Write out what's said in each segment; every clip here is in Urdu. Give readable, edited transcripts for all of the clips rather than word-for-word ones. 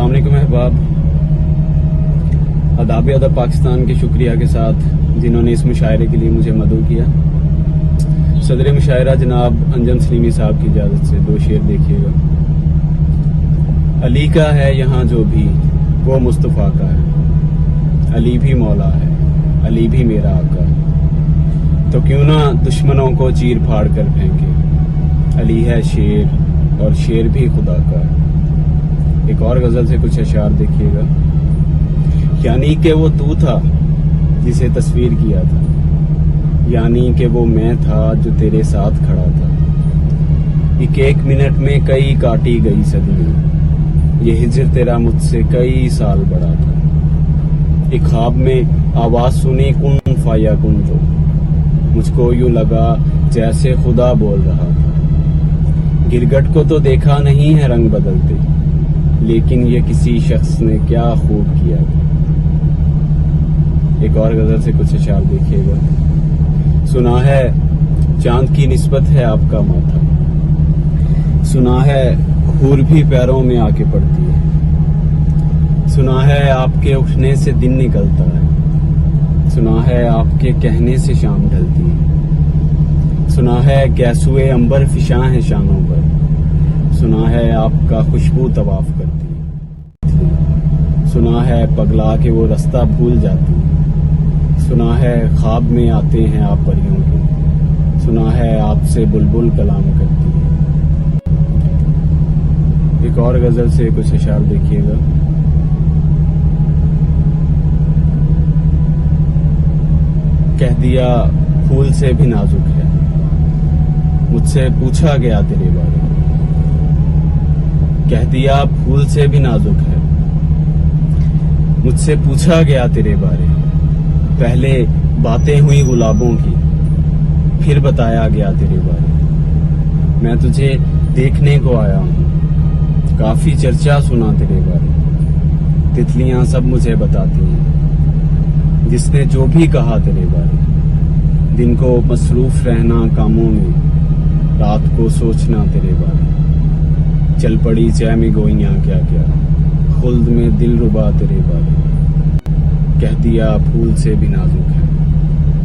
السلام علیکم احباب، آداب ادب پاکستان کے شکریہ کے ساتھ جنہوں نے اس مشاعرے کے لیے مجھے مدعو کیا۔ صدر مشاعرہ جناب انجم سلیمی صاحب کی اجازت سے دو شعر دیکھیے گا۔ علی کا ہے یہاں جو بھی وہ مصطفیٰ کا ہے، علی بھی مولا ہے، علی بھی میرا آقا ہے، تو کیوں نہ دشمنوں کو چیر پھاڑ کر پھینکے، علی ہے شیر اور شیر بھی خدا کا ہے۔ ایک اور غزل سے کچھ اشعار دیکھیے گا۔ یعنی کہ وہ تو تھا جسے تصویر کیا تھا، یعنی کہ وہ میں تھا جو تیرے ساتھ کھڑا تھا، ایک منٹ میں کئی کاٹی گئی صدیاں، یہ ہجر تیرا مجھ سے کئی سال بڑا تھا، ایک خواب میں آواز سنی کن فایا کن، تو مجھ کو یوں لگا جیسے خدا بول رہا تھا، گرگٹ کو تو دیکھا نہیں ہے رنگ بدلتے، لیکن یہ کسی شخص نے کیا خوب کیا تھا۔ ایک اور غزل سے کچھ اشعار دیکھیے گا۔ سنا ہے چاند کی نسبت ہے آپ کا ماتھا، سنا ہے حور بھی پیروں میں آ کے پڑتی ہے، سنا ہے آپ کے اٹھنے سے دن نکلتا ہے، سنا ہے آپ کے کہنے سے شام ڈھلتی ہے، سنا ہے گیسوئے عنبر فشاں ہے شانوں پر، سنا ہے آپ کا خوشبو طواف کرتی ہے، سنا ہے پگلا کے وہ رستہ بھول جاتی ہے، سنا ہے خواب میں آتے ہیں آپ پریوں کے، سنا ہے آپ سے بلبل کلام کرتی ہے۔ ایک اور غزل سے کچھ اشعار دیکھیے گا۔ کہہ دیا پھول سے بھی نازک ہے، مجھ سے پوچھا گیا تیرے بارے میں، کہہ دیا پھول سے بھی نازک ہے، مجھ سے پوچھا گیا تیرے بارے، پہلے باتیں ہوئی گلابوں کی، پھر بتایا گیا تیرے بارے، میں تجھے دیکھنے کو آیا ہوں، کافی چرچا سنا تیرے بارے، تتلیاں سب مجھے بتاتی ہیں، جس نے جو بھی کہا تیرے بارے، دن کو مصروف رہنا کاموں میں، رات کو سوچنا تیرے بارے، چل پڑی چہ میں گوئیاں کیا کیا، خلد میں دل ربا تیرے بارے، کہہ دیا پھول سے بھی نازک ہے،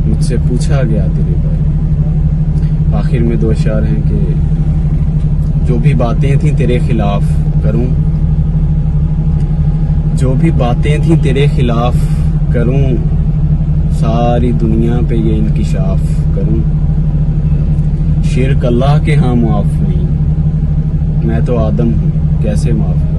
مجھ سے پوچھا گیا تیرے بارے۔ آخر میں دو اشعار ہیں کہ جو بھی باتیں تھیں تیرے خلاف کروں، جو بھی باتیں تھیں تیرے خلاف کروں، ساری دنیا پہ یہ انکشاف کروں، شرک اللہ کے ہاں معاف نہیں، میں تو آدم ہوں کیسے معاف کروں۔